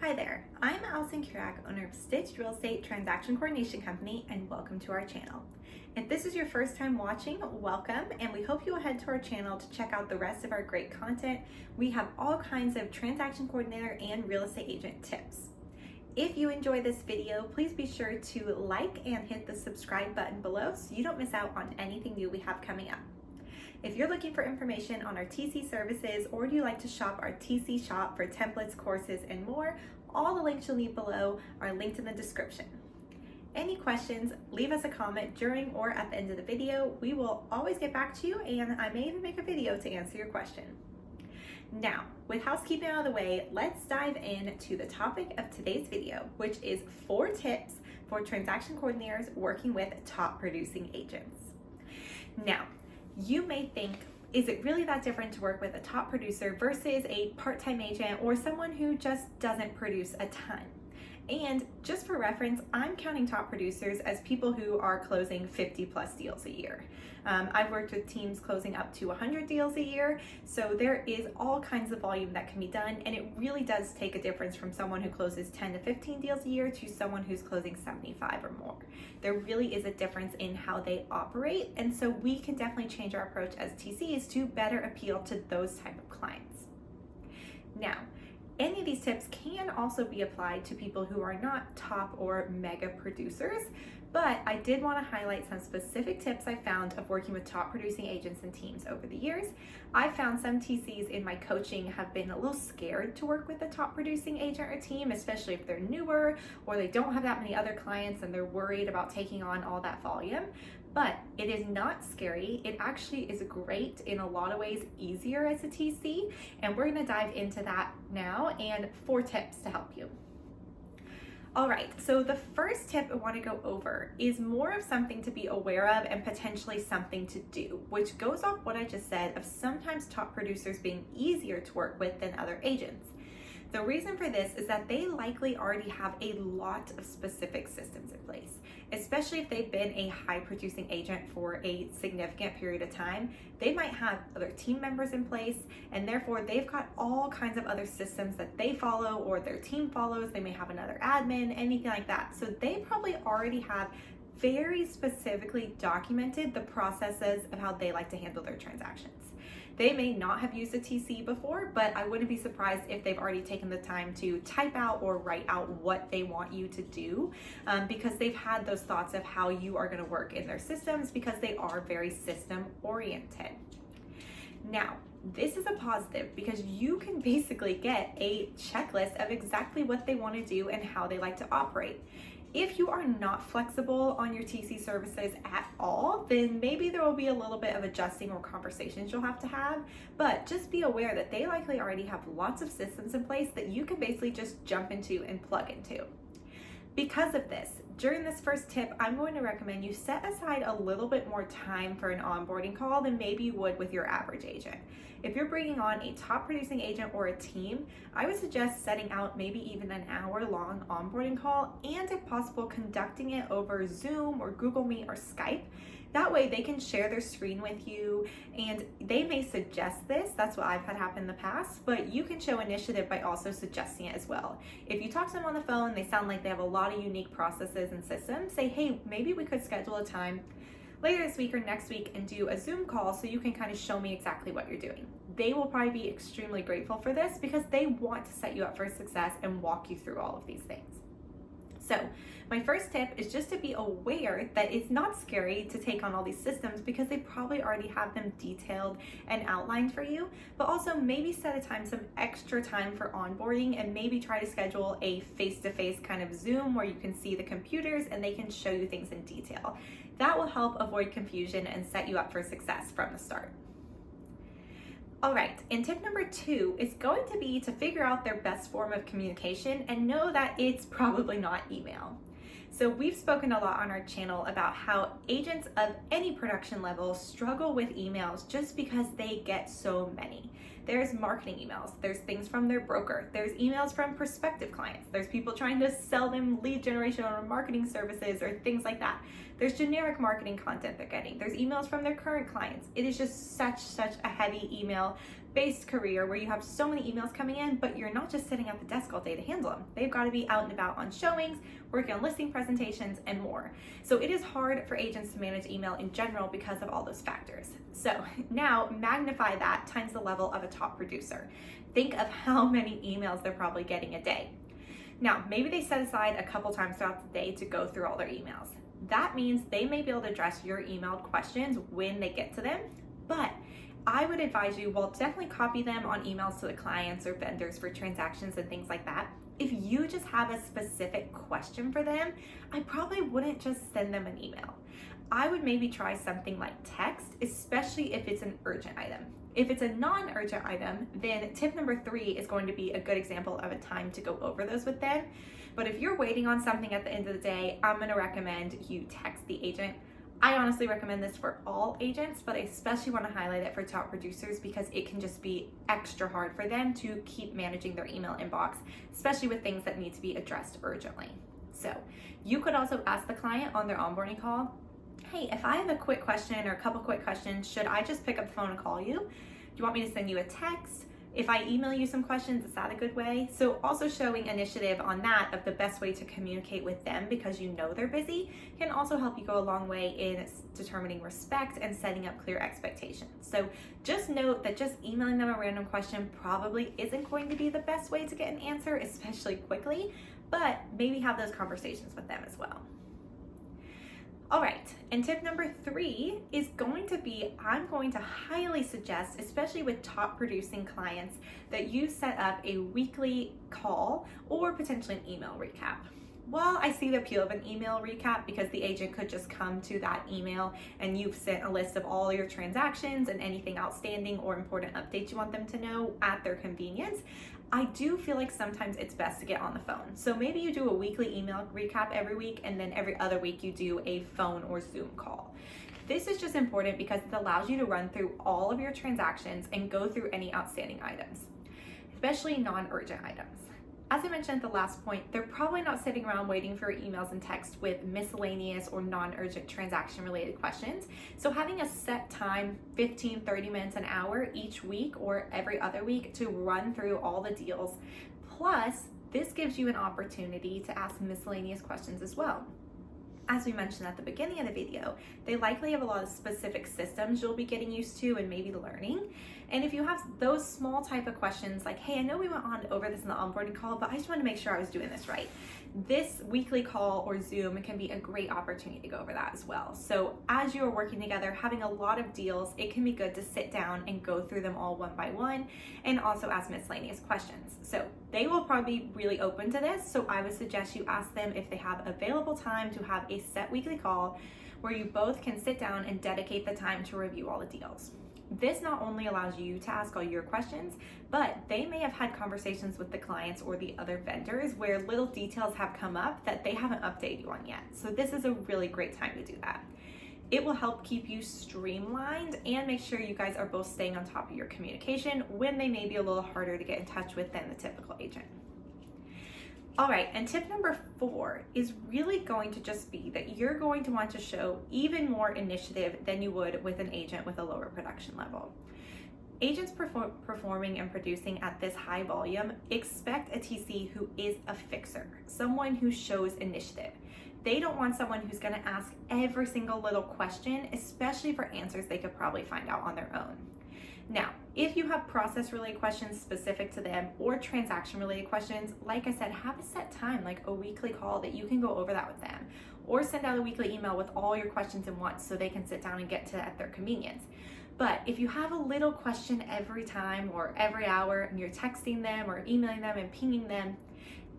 Hi there, I'm Allison Kurak, owner of Stitched Real Estate Transaction Coordination Company, and welcome to our channel. If this is your first time watching, welcome, and we hope you will head to our channel to check out the rest of our great content. We have all kinds of transaction coordinator and real estate agent tips. If you enjoy this video, please be sure to like and hit the subscribe button below so you don't miss out on anything new we have coming up. If you're looking for information on our TC services, or do you like to shop our TC shop for templates, courses, and more, all the links you'll need below are linked in the description. Any questions, leave us a comment during or at the end of the video. We will always get back to you, and I may even make a video to answer your question. Now, with housekeeping out of the way, let's dive into the topic of today's video, which is 4 tips for transaction coordinators working with top producing agents. Now, you may think, is it really that different to work with a top producer versus a part-time agent or someone who just doesn't produce a ton? And just for reference, I'm counting top producers as people who are closing 50 plus deals a year. I've worked with teams closing up to 100 deals a year, so there is all kinds of volume that can be done, and it really does take a difference from someone who closes 10 to 15 deals a year to someone who's closing 75 or more. There really is a difference in how they operate, and so we can definitely change our approach as TCs to better appeal to those type of clients. Now, any of these tips can also be applied to people who are not top or mega producers, but I did want to highlight some specific tips I found of working with top producing agents and teams over the years. I found some TCs in my coaching have been a little scared to work with a top producing agent or team, especially if they're newer or they don't have that many other clients and they're worried about taking on all that volume. But it is not scary. It actually is great, in a lot of ways easier as a TC, and we're going to dive into that now, and 4 tips to help you. All right, so the first tip I want to go over is more of something to be aware of and potentially something to do, which goes off what I just said of sometimes top producers being easier to work with than other agents. The reason for this is that they likely already have a lot of specific systems in place, especially if they've been a high producing agent for a significant period of time. They might have other team members in place, and therefore they've got all kinds of other systems that they follow or their team follows. They may have another admin, anything like that. So they probably already have very specifically documented the processes of how they like to handle their transactions. They may not have used a TC before, but I wouldn't be surprised if they've already taken the time to type out or write out what they want you to do, because they've had those thoughts of how you are going to work in their systems, because they are very system oriented. Now, this is a positive because you can basically get a checklist of exactly what they want to do and how they like to operate. If you are not flexible on your TC services at all, then maybe there will be a little bit of adjusting or conversations you'll have to have, but just be aware that they likely already have lots of systems in place that you can basically just jump into and plug into. Because of this, during this first tip, I'm going to recommend you set aside a little bit more time for an onboarding call than maybe you would with your average agent. If you're bringing on a top producing agent or a team, I would suggest setting out maybe even an hour-long onboarding call, and if possible, conducting it over Zoom or Google Meet or Skype. That way they can share their screen with you, and they may suggest this. That's what I've had happen in the past, but you can show initiative by also suggesting it as well. If you talk to them on the phone, they sound like they have a lot of unique processes and systems, say, hey, maybe we could schedule a time later this week or next week and do a Zoom call so you can kind of show me exactly what you're doing. They will probably be extremely grateful for this because they want to set you up for success and walk you through all of these things. So my first tip is just to be aware that it's not scary to take on all these systems because they probably already have them detailed and outlined for you, but also maybe set aside some extra time for onboarding and maybe try to schedule a face-to-face kind of Zoom where you can see the computers and they can show you things in detail. That will help avoid confusion and set you up for success from the start. All right, and tip number 2 is going to be to figure out their best form of communication and know that it's probably not email. So we've spoken a lot on our channel about how agents of any production level struggle with emails just because they get so many. There's marketing emails, there's things from their broker, there's emails from prospective clients, there's people trying to sell them lead generation or marketing services or things like that. There's generic marketing content they're getting. There's emails from their current clients. It is just such a heavy email based career where you have so many emails coming in, but you're not just sitting at the desk all day to handle them. They've got to be out and about on showings, working on listing presentations, and more. So it is hard for agents to manage email in general because of all those factors. So now magnify that times the level of a top producer. Think of how many emails they're probably getting a day. Now, maybe they set aside a couple times throughout the day to go through all their emails. That means they may be able to address your emailed questions when they get to them, but I would advise you, well, definitely copy them on emails to the clients or vendors for transactions and things like that. If you just have a specific question for them, I probably wouldn't just send them an email. I would maybe try something like text, especially if it's an urgent item. If it's a non-urgent item, then tip number 3 is going to be a good example of a time to go over those with them. But if you're waiting on something at the end of the day, I'm going to recommend you text the agent. I honestly recommend this for all agents, but I especially want to highlight it for top producers because it can just be extra hard for them to keep managing their email inbox, especially with things that need to be addressed urgently. So you could also ask the client on their onboarding call, hey, if I have a quick question or a couple quick questions, should I just pick up the phone and call you? Do you want me to send you a text? If I email you some questions, is that a good way? So also showing initiative on that of the best way to communicate with them because you know they're busy can also help you go a long way in determining respect and setting up clear expectations. So just note that just emailing them a random question probably isn't going to be the best way to get an answer, especially quickly, but maybe have those conversations with them as well. All right, and tip number 3 is going to be, I'm going to highly suggest, especially with top producing clients, that you set up a weekly call or potentially an email recap. Well, I see the appeal of an email recap because the agent could just come to that email and you've sent a list of all your transactions and anything outstanding or important updates you want them to know at their convenience. I do feel like sometimes it's best to get on the phone. So maybe you do a weekly email recap every week and then every other week you do a phone or Zoom call. This is just important because it allows you to run through all of your transactions and go through any outstanding items, especially non-urgent items. As I mentioned at the last point, they're probably not sitting around waiting for emails and text with miscellaneous or non-urgent transaction related questions. So having a set time, 15, 30 minutes, an hour each week or every other week to run through all the deals. Plus, this gives you an opportunity to ask miscellaneous questions as well. As we mentioned at the beginning of the video, they likely have a lot of specific systems you'll be getting used to and maybe learning. And if you have those small type of questions like, hey, I know we went on over this in the onboarding call, but I just wanted to make sure I was doing this right. This weekly call or Zoom can be a great opportunity to go over that as well. So as you are working together, having a lot of deals, it can be good to sit down and go through them all one by one and also ask miscellaneous questions. So they will probably be really open to this. So I would suggest you ask them if they have available time to have a set weekly call where you both can sit down and dedicate the time to review all the deals. This not only allows you to ask all your questions, but they may have had conversations with the clients or the other vendors where little details have come up that they haven't updated you on yet. So this is a really great time to do that. It will help keep you streamlined and make sure you guys are both staying on top of your communication when they may be a little harder to get in touch with than the typical agent. All right, and tip number 4 is really going to just be that you're going to want to show even more initiative than you would with an agent with a lower production level. Agents performing and producing at this high volume expect a TC who is a fixer, someone who shows initiative. They don't want someone who's going to ask every single little question, especially for answers they could probably find out on their own. Now, if you have process-related questions specific to them or transaction-related questions, like I said, have a set time, like a weekly call that you can go over that with them, or send out a weekly email with all your questions in once so they can sit down and get to it at their convenience. But if you have a little question every time or every hour and you're texting them or emailing them and pinging them,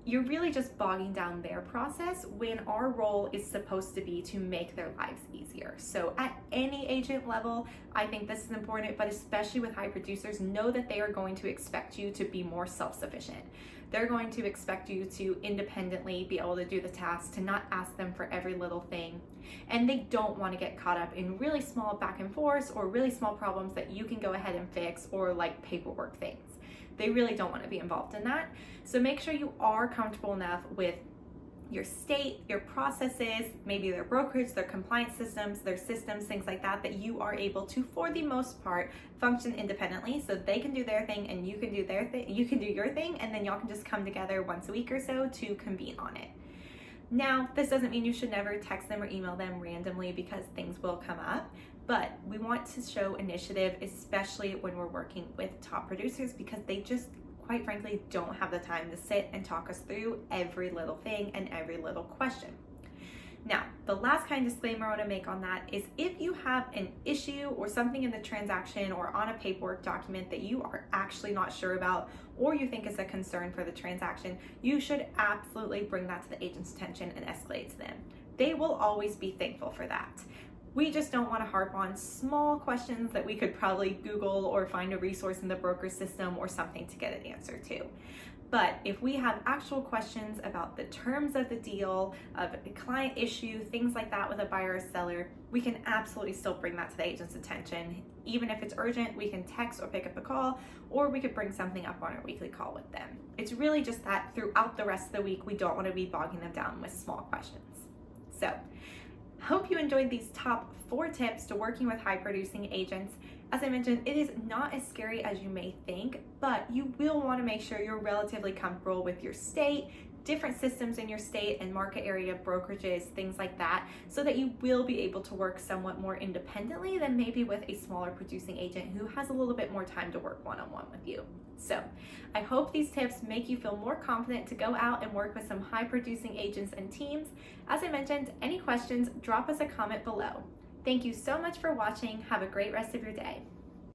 you're really just bogging down their process when our role is supposed to be to make their lives easier. So at any agent level, I think this is important, but especially with high producers, know that they are going to expect you to be more self-sufficient. They're going to expect you to independently be able to do the tasks, to not ask them for every little thing. And they don't want to get caught up in really small back and forth or really small problems that you can go ahead and fix or like paperwork things. They really don't want to be involved in that. So make sure you are comfortable enough with your state, your processes, maybe their brokerage, their compliance systems, their systems, things like that, that you are able to, for the most part, function independently so they can do their thing and you can do their thing, you can do your thing, and then y'all can just come together once a week or so to convene on it. Now, this doesn't mean you should never text them or email them randomly because things will come up, but we want to show initiative, especially when we're working with top producers, because they just, quite frankly, don't have the time to sit and talk us through every little thing and every little question. Now, the last kind of disclaimer I want to make on that is if you have an issue or something in the transaction or on a paperwork document that you are actually not sure about or you think is a concern for the transaction, you should absolutely bring that to the agent's attention and escalate to them. They will always be thankful for that. We just don't want to harp on small questions that we could probably Google or find a resource in the broker system or something to get an answer to. But if we have actual questions about the terms of the deal, of a client issue, things like that with a buyer or seller, we can absolutely still bring that to the agent's attention. Even if it's urgent, we can text or pick up a call, or we could bring something up on our weekly call with them. It's really just that throughout the rest of the week, we don't want to be bogging them down with small questions. So, hope you enjoyed these top 4 tips to working with high producing agents. As I mentioned, it is not as scary as you may think, but you will want to make sure you're relatively comfortable with your state, different systems in your state and market area, brokerages, things like that, so that you will be able to work somewhat more independently than maybe with a smaller producing agent who has a little bit more time to work one-on-one with you. So I hope these tips make you feel more confident to go out and work with some high producing agents and teams. As I mentioned, any questions, drop us a comment below. Thank you so much for watching. Have a great rest of your day.